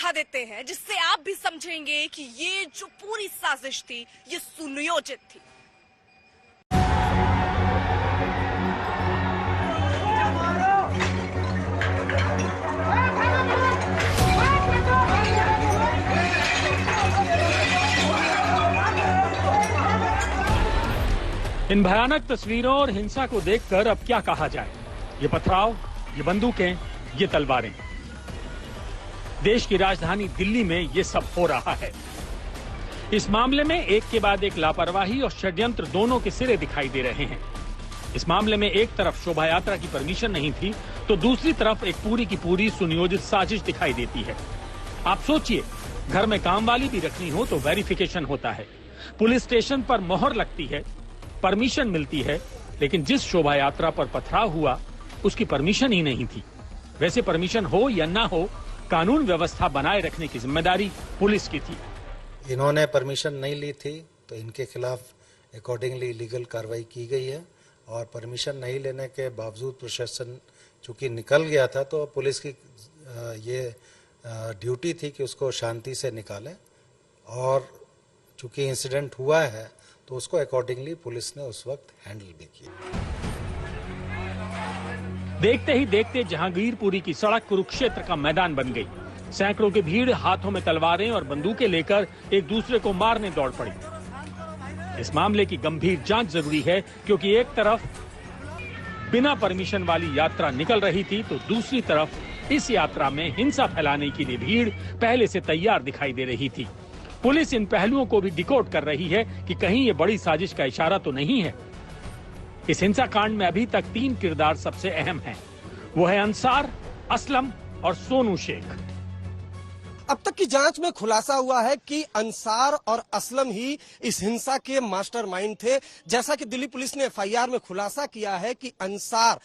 दिखा देते हैं जिससे आप भी समझेंगे कि ये जो पूरी साजिश थी ये सुनियोजित थी। इन भयानक तस्वीरों और हिंसा को देखकर अब क्या कहा जाए। ये पथराव, ये बंदूकें, ये तलवारें, देश की राजधानी दिल्ली में ये सब हो रहा है। इस मामले में एक के बाद एक लापरवाही और षड्यंत्र दोनों के सिरे दिखाई दे रहे हैं। इस मामले में एक तरफ शोभा यात्रा की परमिशन नहीं थी तो दूसरी तरफ एक पूरी की पूरी सुनियोजित साजिश दिखाई देती है। आप सोचिए, घर में काम वाली भी रखनी हो तो वेरिफिकेशन होता है, पुलिस स्टेशन पर मोहर लगती है, परमिशन मिलती है, लेकिन जिस शोभा यात्रा पर पथराव हुआ उसकी परमिशन ही नहीं थी। वैसे परमिशन हो या ना हो, कानून व्यवस्था बनाए रखने की जिम्मेदारी पुलिस की थी। इन्होंने परमिशन नहीं ली थी तो इनके खिलाफ अकॉर्डिंगली लीगल कार्रवाई की गई है और परमिशन नहीं लेने के बावजूद प्रशासन चूंकि निकल गया था तो पुलिस की ये ड्यूटी थी कि उसको शांति से निकालें और चूंकि इंसिडेंट हुआ है तो उसको अकॉर्डिंगली पुलिस ने उस वक्त हैंडल भी किया। देखते ही देखते जहांगीरपुरी की सड़क कुरुक्षेत्र का मैदान बन गई। सैकड़ों की भीड़ हाथों में तलवारें और बंदूकें लेकर एक दूसरे को मारने दौड़ पड़ी। इस मामले की गंभीर जांच जरूरी है क्योंकि एक तरफ बिना परमिशन वाली यात्रा निकल रही थी तो दूसरी तरफ इस यात्रा में हिंसा फैलाने के लिए भीड़ पहले से तैयार दिखाई दे रही थी। पुलिस इन पहलुओं को भी डिकोड कर रही है कि कहीं ये बड़ी साजिश का इशारा तो नहीं है। इस हिंसा कांड में अभी तक 3 किरदार सबसे अहम हैं। वो है अंसार, असलम और सोनू शेख। अब तक की जांच में खुलासा हुआ है कि अंसार और असलम ही इस हिंसा के मास्टरमाइंड थे। जैसा कि दिल्ली पुलिस ने एफआईआर में खुलासा किया है कि अंसार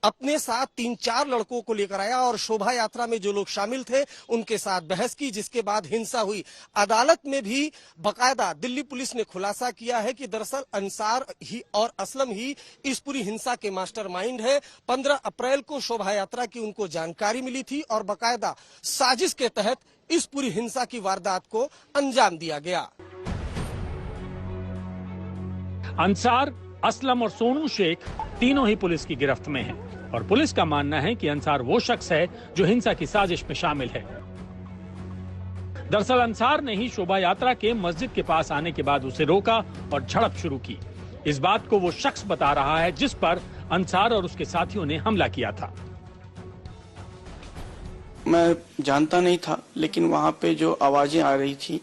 अपने साथ 3-4 लड़कों को लेकर आया और शोभा यात्रा में जो लोग शामिल थे उनके साथ बहस की, जिसके बाद हिंसा हुई। अदालत में भी बाकायदा दिल्ली पुलिस ने खुलासा किया है कि दरअसल अंसार ही और असलम ही इस पूरी हिंसा के मास्टरमाइंड है। 15 अप्रैल को शोभा यात्रा की उनको जानकारी मिली थी और बाकायदा साजिश के तहत इस पूरी हिंसा की वारदात को अंजाम दिया गया। अंसार, असलम और सोनू शेख तीनों ही पुलिस की गिरफ्त में हैं और पुलिस का मानना है कि अंसार वो शख्स है जो हिंसा की साजिश में शामिल है। दरअसल अंसार ने ही शोभा यात्रा के मस्जिद के पास आने के बाद उसे रोका और झड़प शुरू की। इस बात को वो शख्स बता रहा है जिस पर अंसार और उसके साथियों ने हमला किया था। मैं जानता नहीं था, लेकिन वहाँ पे जो आवाजें आ रही थी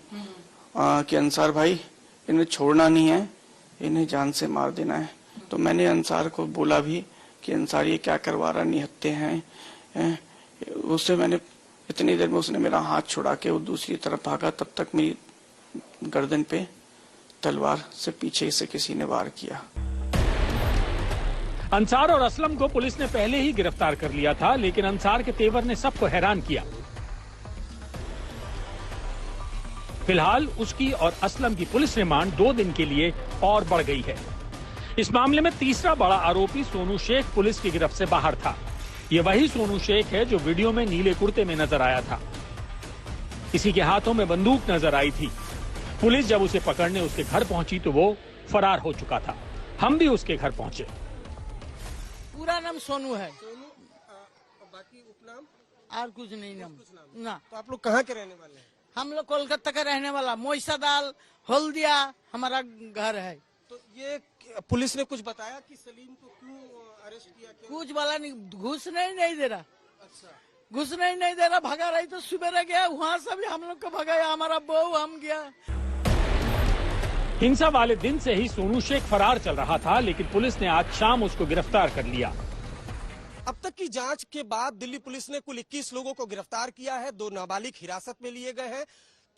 कि अंसार भाई इन्हें छोड़ना नहीं है, इन्हें जान से मार देना है, तो मैंने अंसार को बोला भी कि अंसार ये क्या करवा रहा, निहत्ते हैं। उससे मैंने इतनी देर में उसने मेरा हाथ छुड़ा के वो दूसरी तरफ भागा, तब तक मेरी गर्दन पे तलवार से पीछे से किसी ने वार किया। अंसार और असलम को पुलिस ने पहले ही गिरफ्तार कर लिया था, लेकिन अंसार के तेवर ने सबको हैरान किया। फिलहाल उसकी और असलम की पुलिस रिमांड 2 दिन के लिए और बढ़ गई है। इस मामले में तीसरा बड़ा आरोपी सोनू शेख पुलिस की गिरफ्त से बाहर था। ये वही सोनू शेख है जो वीडियो में नीले कुर्ते में नजर आया था। इसी के हाथों में बंदूक नजर आई थी। पुलिस जब उसे पकड़ने उसके घर पहुंची तो वो फरार हो चुका था। हम भी उसके घर पहुंचे। पूरा नाम सोनू है। बाकी उपनाम और कुछ नहीं नाम ना। तो आप लोग कहाँ के रहने वाले हैं? हम लोग कोलकाता का रहने वाला, मोइसादाल हल्दिया हमारा घर है। तो ये पुलिस ने कुछ बताया कि सलीम को क्यों अरेस्ट किया? कुछ वाला नहीं, घुसने ही नहीं दे रहा। अच्छा, घुसने ही नहीं दे रहा। भगा रही तो सुबह गया, वहाँ से भी हम लोग को भगाया, हमारा बहू हम गया। हिंसा वाले दिन से ही सोनू शेख फरार चल रहा था, लेकिन पुलिस ने आज शाम उसको गिरफ्तार कर लिया। अब तक की जांच के बाद दिल्ली पुलिस ने कुल 21 लोगों को गिरफ्तार किया है। 2 नाबालिग हिरासत में लिए गए हैं,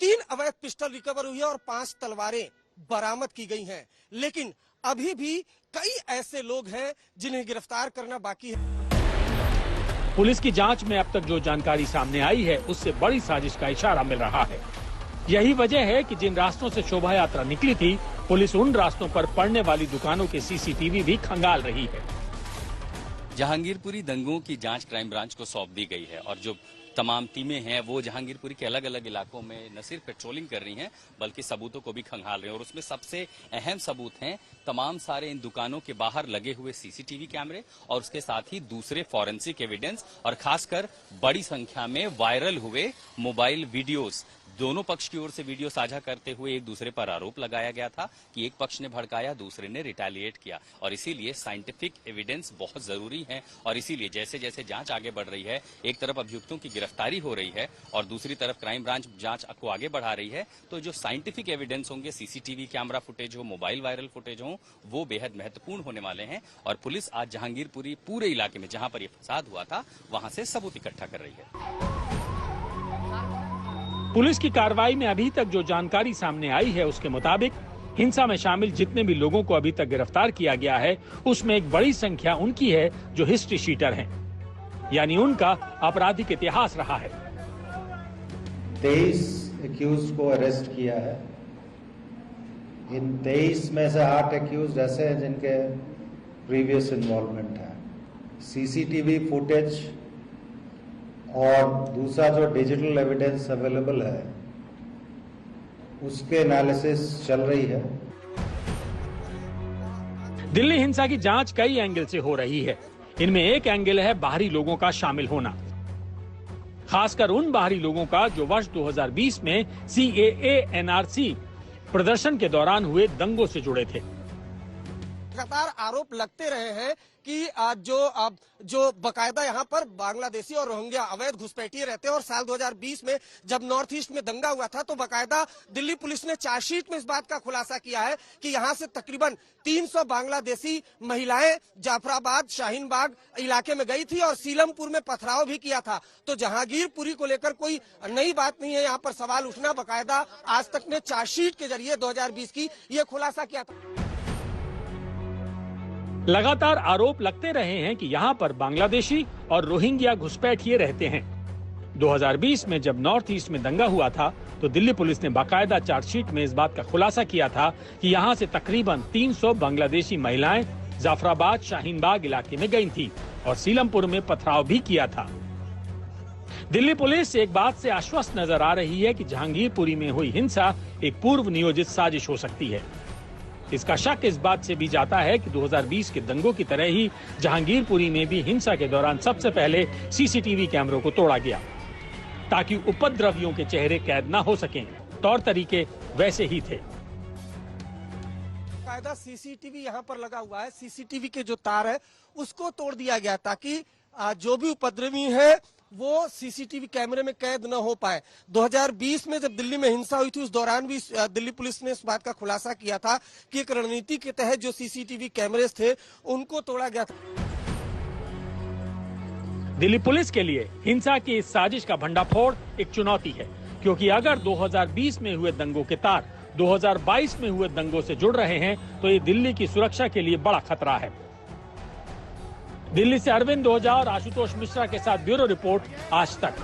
3 अवैध पिस्टल रिकवर हुई है और 5 तलवारें बरामद की गई हैं। लेकिन अभी भी कई ऐसे लोग हैं जिन्हें गिरफ्तार करना बाकी है। पुलिस की जांच में अब तक जो जानकारी सामने आई है उससे बड़ी साजिश का इशारा मिल रहा है। यही वजह है कि जिन रास्तों से शोभा यात्रा निकली थी, पुलिस उन रास्तों पर पड़ने वाली दुकानों के सीसीटीवी भी खंगाल रही है। जहांगीरपुरी दंगों की जांच क्राइम ब्रांच को सौंप दी गई है और जो तमाम टीमें हैं वो जहांगीरपुरी के अलग अलग इलाकों में न सिर्फ पेट्रोलिंग कर रही हैं बल्कि सबूतों को भी खंगाल रही हैं। और उसमें सबसे अहम सबूत हैं तमाम सारे इन दुकानों के बाहर लगे हुए सीसीटीवी कैमरे और उसके साथ ही दूसरे फॉरेंसिक एविडेंस और खासकर बड़ी संख्या में वायरल हुए मोबाइल वीडियोस। दोनों पक्ष की ओर से वीडियो साझा करते हुए एक दूसरे पर आरोप लगाया गया था कि एक पक्ष ने भड़काया, दूसरे ने रिटेलिएट किया और इसीलिए साइंटिफिक एविडेंस बहुत जरूरी है। और इसीलिए जैसे जैसे जांच आगे बढ़ रही है, एक तरफ अभियुक्तों की गिरफ्तारी हो रही है और दूसरी तरफ क्राइम ब्रांच जांच को आगे बढ़ा रही है, तो जो साइंटिफिक एविडेंस होंगे, सीसीटीवी कैमरा फुटेज हो, मोबाइल वायरल फुटेज हो, वो बेहद महत्वपूर्ण होने वाले हैं। और पुलिस आज जहांगीरपुरी पूरे इलाके में जहां पर यह फसाद हुआ था वहां से सबूत इकट्ठा कर रही है। पुलिस की कार्रवाई में अभी तक जो जानकारी सामने आई है उसके मुताबिक हिंसा में शामिल जितने भी लोगों को अभी तक गिरफ्तार किया गया है उसमें एक बड़ी संख्या उनकी है जो हिस्ट्री शीटर हैं, यानी उनका आपराधिक इतिहास रहा है। 23 एक्यूज को अरेस्ट किया है। इन 23 में से 8 एक्यूज ऐसे हैं जिनके प्रीवियस इन्वॉल्वमेंट है। सीसीटीवी फुटेज और दूसरा जो डिजिटल एविडेंस अवेलेबल है उसके एनालिसिस चल रही है। दिल्ली हिंसा की जांच कई एंगल से हो रही है। इनमें एक एंगल है बाहरी लोगों का शामिल होना, खासकर उन बाहरी लोगों का जो वर्ष 2020 में CAA NRC प्रदर्शन के दौरान हुए दंगों से जुड़े थे। लगातार आरोप लगते रहे हैं कि जो बकायदा यहाँ पर बांग्लादेशी और रोहिंग्या अवैध घुसपैठिए रहते हैं और साल 2020 में जब नॉर्थ ईस्ट में दंगा हुआ था तो बकायदा दिल्ली पुलिस ने चार्जशीट में इस बात का खुलासा किया है कि यहाँ से तकरीबन 300 बांग्लादेशी महिलाएं जाफराबाद, शाहीन बाग इलाके में गई थी और सीलमपुर में पथराव भी किया था। तो जहांगीरपुरी को लेकर कोई नई बात नहीं है, यहाँ पर सवाल उठना बकायदा आज तक ने चार्जशीट के जरिए 2020 की ये खुलासा किया था। लगातार आरोप लगते रहे हैं कि यहाँ पर बांग्लादेशी और रोहिंग्या घुसपैठिए रहते हैं। 2020 में जब नॉर्थ ईस्ट में दंगा हुआ था तो दिल्ली पुलिस ने बाकायदा चार्जशीट में इस बात का खुलासा किया था कि यहाँ से तकरीबन 300 बांग्लादेशी महिलाएं जाफराबाद, शाहीन बाग इलाके में गई थी और सीलमपुर में पथराव भी किया था। दिल्ली पुलिस एक बात से आश्वस्त नजर आ रही है कि जहांगीरपुरी में हुई हिंसा एक पूर्व नियोजित साजिश हो सकती है। इसका शक इस बात से भी जाता है कि 2020 के दंगों की तरह ही जहांगीरपुरी में भी हिंसा के दौरान सबसे पहले सीसीटीवी कैमरों को तोड़ा गया ताकि उपद्रवियों के चेहरे कैद न हो सकें। तौर तरीके वैसे ही थे। कायदा सीसीटीवी यहाँ पर लगा हुआ है, सीसीटीवी के जो तार है उसको तोड़ दिया गया ताकि जो भी उपद्रवी है वो सीसीटीवी कैमरे में कैद न हो पाए। 2020 में जब दिल्ली में हिंसा हुई थी उस दौरान भी दिल्ली पुलिस ने इस बात का खुलासा किया था कि एक रणनीति के तहत जो सीसीटीवी कैमरेस थे उनको तोड़ा गया था। दिल्ली पुलिस के लिए हिंसा की इस साजिश का भंडाफोड़ एक चुनौती है, क्योंकि अगर 2020 में हुए दंगों के तार 2022 में हुए दंगों से जुड़ रहे हैं तो ये दिल्ली की सुरक्षा के लिए बड़ा खतरा है। दिल्ली से अरविंद ओझा और आशुतोष मिश्रा के साथ ब्यूरो रिपोर्ट, आज तक।